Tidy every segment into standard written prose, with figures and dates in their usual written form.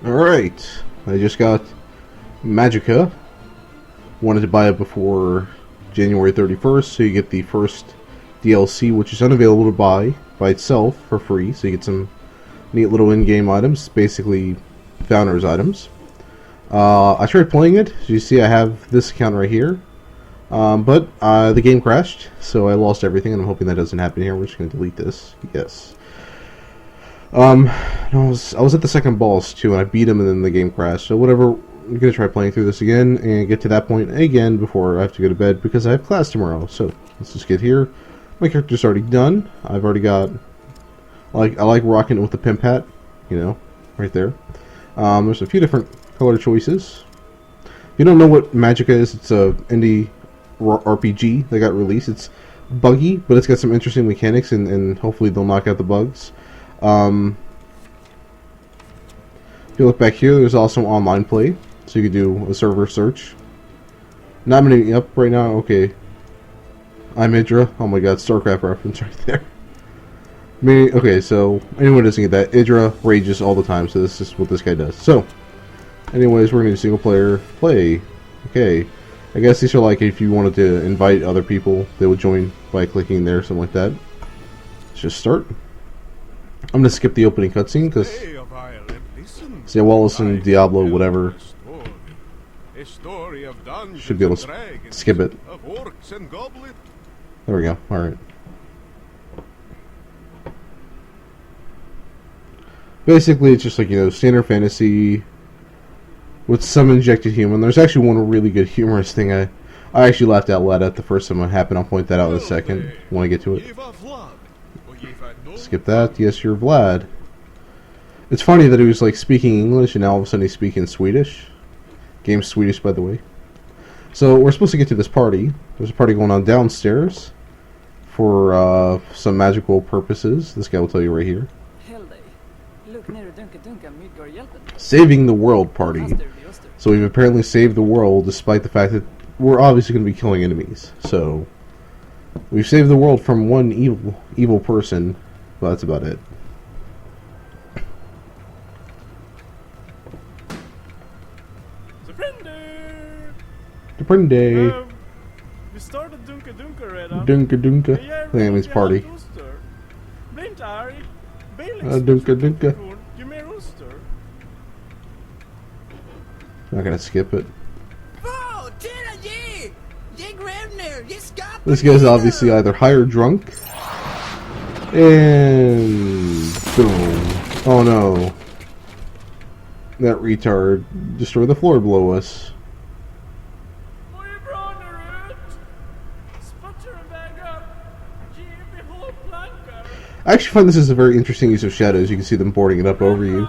Alright, I just got Magicka. Wanted to buy it before January 31st, so you get the first DLC, which is unavailable to buy by itself for free, so you get some neat little in-game items, basically Founders items. I tried playing it, as you see I have this account right here, but the game crashed, so I lost everything, and I'm hoping that doesn't happen here. We're just going to delete this. Yes. I was at the second boss too, and I beat him, and then the game crashed. So whatever, I'm gonna try playing through this again and get to that point again before I have to go to bed because I have class tomorrow. So let's just get here. My character's already done. I've already got I like rocking it with the pimp hat, you know, right there. There's a few different color choices. If you don't know what Magicka is, it's a indie RPG that got released. It's buggy, but it's got some interesting mechanics, and hopefully they'll knock out the bugs. If you look back here, there's also online play, so you can do a server search. Not many up right now. Okay, I'm Idra. Oh my God, StarCraft reference right there. Okay, so anyone doesn't get that, Idra rages all the time, so this is what this guy does. So, anyways, we're gonna do single player play. Okay, I guess these are like if you wanted to invite other people, they would join by clicking there, something like that. Let's just start. I'm gonna skip the opening cutscene because see, Wallace and Diablo, whatever, should be able to skip it. There we go. All right. Basically, it's just like, you know, standard fantasy with some injected humor. There's actually one really good humorous thing I actually laughed out loud at the first time it happened. I'll point that out in a second when I get to it. Skip that. Yes, you're Vlad. It's funny that he was like speaking English and now all of a sudden he's speaking Swedish. Game's Swedish, by the way. So we're supposed to get to this party. There's a party going on downstairs for some magical purposes. This guy will tell you right here. Saving the world party. So we've apparently saved the world despite the fact that we're obviously going to be killing enemies. So we've saved the world from one evil person. Well, that's about it. Deprende. Vi startade dunka redan. Dunka. That means party. Bli inte arg. Dunka. Ge mer oster. Not gonna skip it. This guy's obviously either high or drunk. And boom. Oh no. That retard destroyed the floor below us. I actually find this is a very interesting use of shadows. You can see them boarding it up over you.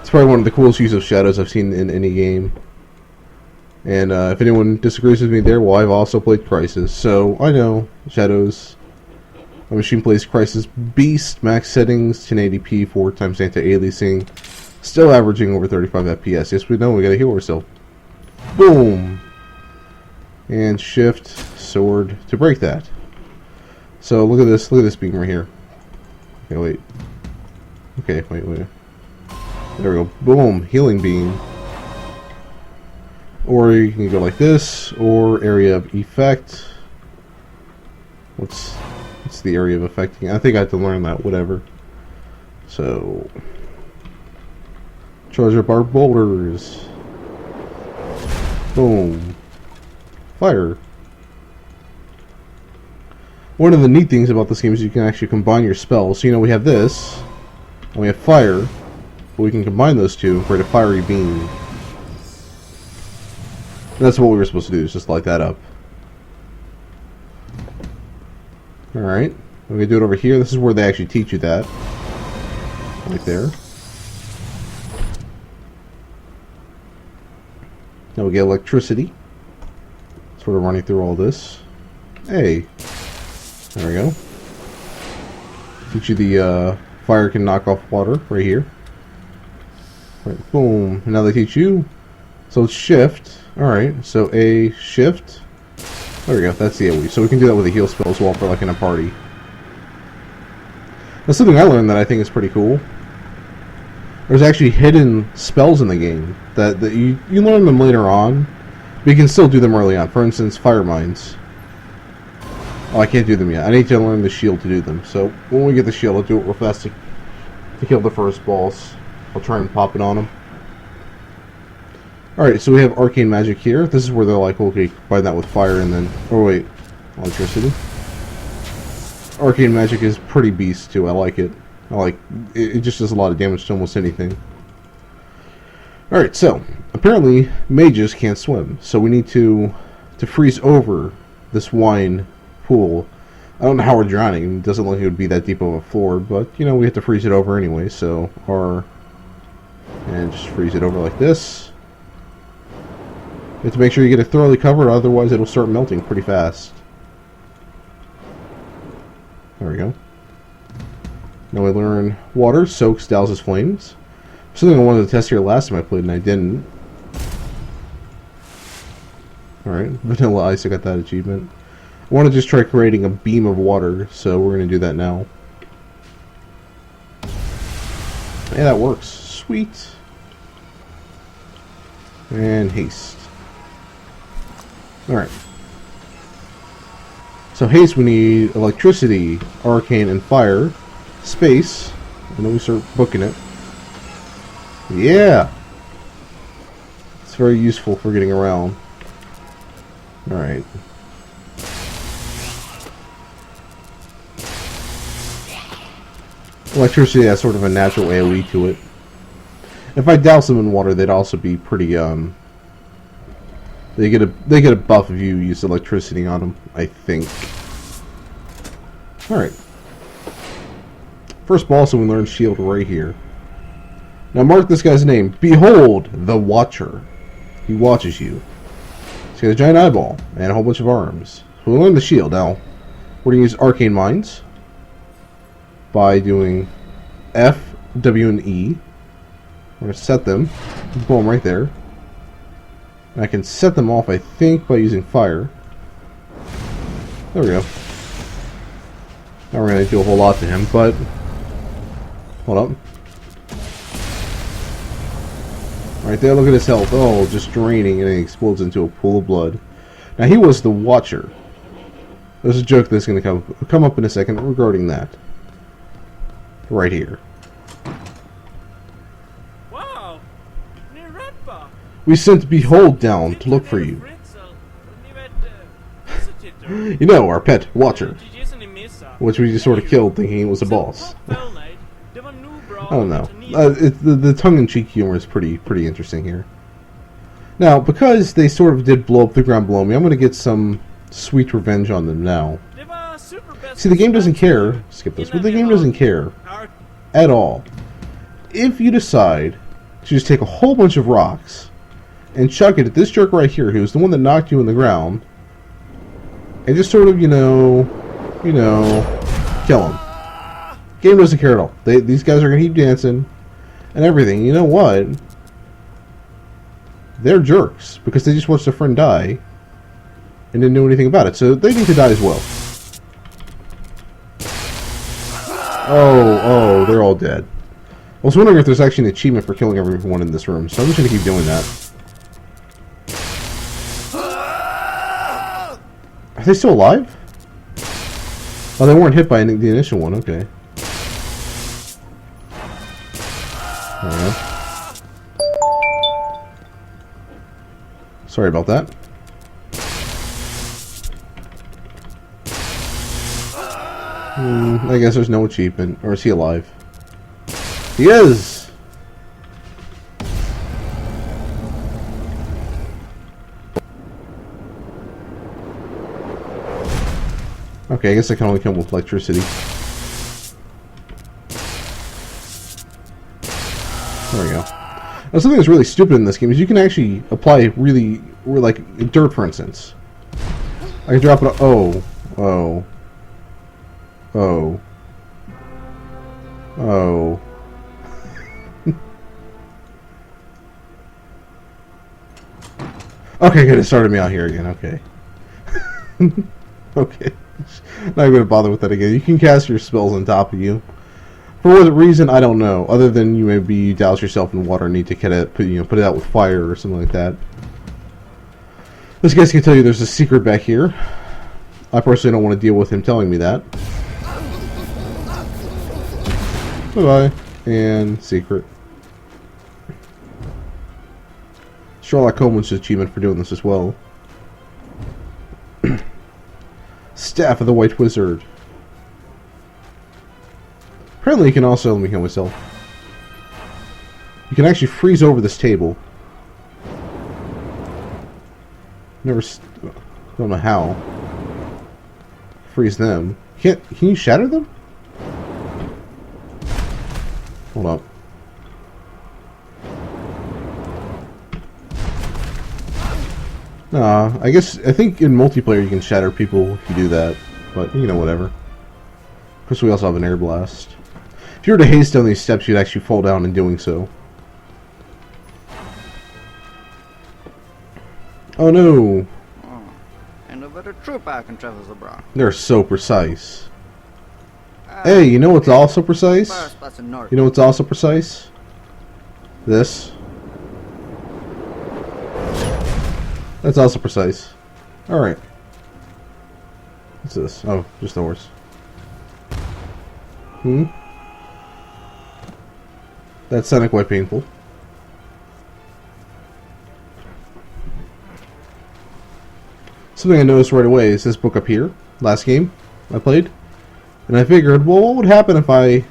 It's probably one of the coolest use of shadows I've seen in any game. And if anyone disagrees with me there, well, I've also played Crysis, so I know shadows. My machine plays Crysis Beast, max settings, 1080p, 4x anti-aliasing, still averaging over 35 FPS. Yes, we know, we gotta heal ourselves. Boom! And shift, sword to break that. So look at this beam right here. Okay, wait. Okay, wait. There we go. Boom, healing beam. Or you can go like this, or area of effect. What's the area of effect? I think I have to learn that, whatever. So, charge up our boulders. Boom. Fire. One of the neat things about this game is you can actually combine your spells. So, you know, we have this, and we have fire, but we can combine those two and create a fiery beam. And that's what we were supposed to do, is just light that up. Alright, we're going to do it over here. This is where they actually teach you that. Right there. Now we get electricity. Sort of running through all this. Hey. There we go. Teach you the fire can knock off water right here. Right, boom. And now they teach you. So it's shift. Alright, so A, shift. There we go, that's the AoE. So we can do that with a heal spell as well for like in a party. That's something I learned that I think is pretty cool. There's actually hidden spells in the game that you learn them later on, but you can still do them early on. For instance, fire mines. Oh, I can't do them yet. I need to learn the shield to do them. So when we get the shield, I'll do it real fast to kill the first boss. I'll try and pop it on them. Alright, so we have arcane magic here. This is where they're like, okay, combine that with fire and then... Oh wait, electricity. Arcane magic is pretty beast too. I like it. It just does a lot of damage to almost anything. Alright, so apparently mages can't swim, so we need to freeze over this wine pool. I don't know how we're drowning. It doesn't look like it would be that deep of a floor, but you know, we have to freeze it over anyway, so and just freeze it over like this. You have to make sure you get it thoroughly covered, otherwise it'll start melting pretty fast. There we go. Now we learn water soaks, douses flames. Something I wanted to test here last time I played and I didn't. Alright, vanilla ice, I got that achievement. I want to just try creating a beam of water, so we're going to do that now. Yeah, that works. Sweet. And haste. Alright. So haste, we need electricity, arcane, and fire. Space. And then we start booking it. Yeah! It's very useful for getting around. Alright. Electricity has sort of a natural AoE to it. If I douse them in water, they'd also be pretty, They get a buff if you use electricity on them, I think. Alright. First boss, we learn shield right here. Now mark this guy's name. Behold, the Watcher. He watches you. He's got a giant eyeball and a whole bunch of arms. So we'll learn the shield. Now, we're going to use arcane mines by doing F, W, and E. We're going to set them. Boom, right there. And I can set them off, I think, by using fire. There we go. Not really do a whole lot to him, but... Hold up. Right there, look at his health. Oh, just draining, and he explodes into a pool of blood. Now, he was the Watcher. There's a joke that's going to come up in a second regarding that. Right here. Wow! We sent Behold down to look for you. You know, our pet Watcher. Which we just sort of killed thinking he was a boss. I don't know. The tongue-in-cheek humor is pretty interesting here. Now, because they sort of did blow up the ground below me, I'm going to get some sweet revenge on them now. See, the game doesn't care. Skip this. But the game doesn't care at all. If you decide to just take a whole bunch of rocks and chuck it at this jerk right here, who's the one that knocked you in the ground, and just sort of, you know, kill him. Game doesn't care at all. These guys are going to keep dancing and everything. You know what? They're jerks because they just watched their friend die and didn't know anything about it. So they need to die as well. Oh, they're all dead. I was wondering if there's actually an achievement for killing everyone in this room, so I'm just going to keep doing that. Are they still alive? Oh, they weren't hit by the initial one, okay. Sorry about that. I guess there's no achievement. Or is he alive? He is! Okay, I guess I can only come with electricity. There we go. Now, something that's really stupid in this game is you can actually apply really, like, dirt, for instance. I can drop it on... Oh. Okay, good. It started me out here again. Okay. Okay. Not even gonna bother with that again. You can cast your spells on top of you. For what reason, I don't know. Other than you maybe douse yourself in water and need to kind of put it out with fire or something like that. This guy can tell you there's a secret back here. I personally don't want to deal with him telling me that. Bye-bye. And secret. Sherlock Holmes' achievement for doing this as well. Staff of the White Wizard. Apparently you can also, let me heal myself. You can actually freeze over this table. Don't know how. Freeze them. Can you shatter them? Hold up. I think in multiplayer you can shatter people if you do that, but you know, whatever. Of course, we also have an air blast. If you were to haste down these steps, you'd actually fall down in doing so. Oh no! Oh, and a better troop I can travel abroad. They're so precise. Hey, you know what's also precise? You know what's also precise? This. That's also precise. Alright. What's this? Oh, just a horse. That sounded quite painful. Something I noticed right away is this book up here. Last game I played. And I figured, well, what would happen if I...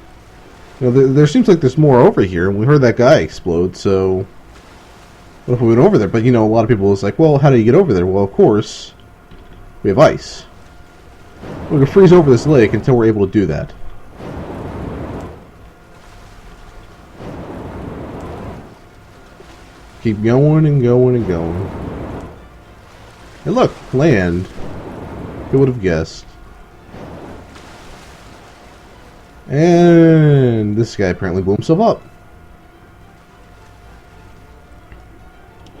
there seems like there's more over here, and we heard that guy explode, so... What if we went over there? But, a lot of people was like, well, how do you get over there? Well, of course, we have ice. We can freeze over this lake until we're able to do that. Keep going and going and going. And look, land. Who would have guessed? And this guy apparently blew himself up.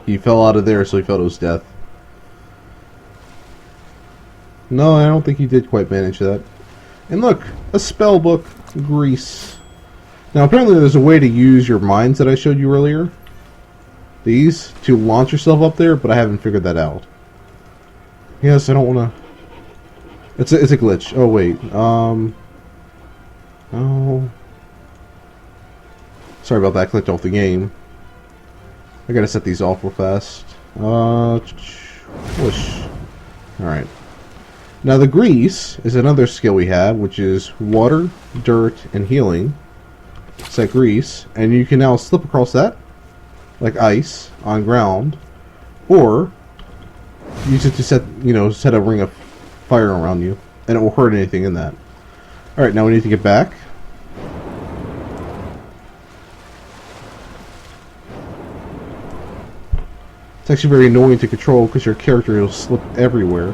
He fell out of there, so he fell to his death. No, I don't think he did quite manage that. And look, a spell book, Grease. Now, apparently there's a way to use your mines that I showed you earlier. These, to launch yourself up there, but I haven't figured that out. Yes, I don't want to... It's a glitch. Oh, wait. Oh. Sorry about that, I clicked off the game. I gotta set these off real fast. Whoosh. Alright. Now the grease is another skill we have, which is water, dirt, and healing. Set grease, and you can now slip across that, like ice, on ground, or use it to set a ring of fire around you, and it will hurt anything in that. Alright, now we need to get back. It's actually very annoying to control because your character will slip everywhere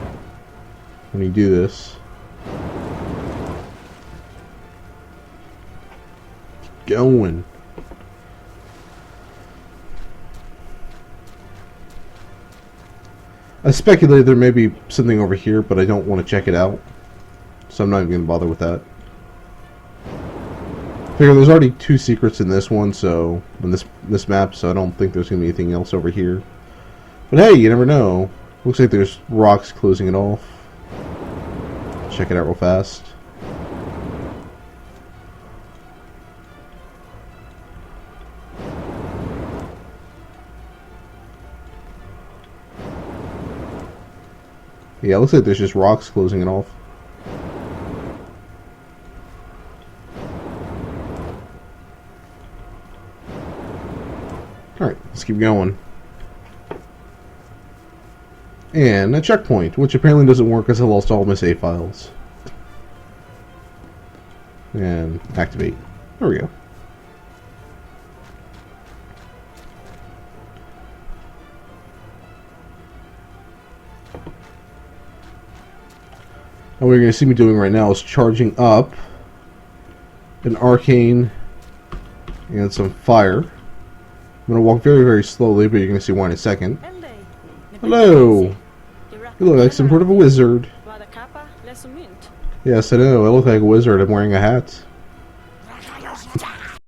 when you do this. Keep going. I speculated there may be something over here, but I don't want to check it out, so I'm not even going to bother with that. Figure there's already 2 secrets in this one, so in this map, so I don't think there's going to be anything else over here. But hey, you never know. Looks like there's rocks closing it off. Check it out real fast. Yeah, it looks like there's just rocks closing it off. Alright, let's keep going. And a checkpoint, which apparently doesn't work because I lost all my save files. And activate. There we go. And what you're going to see me doing right now is charging up an arcane and some fire. I'm going to walk very, very slowly, but you're going to see why in a second. Hello! You look like some sort of a wizard. Yes, I know. I look like a wizard. I'm wearing a hat.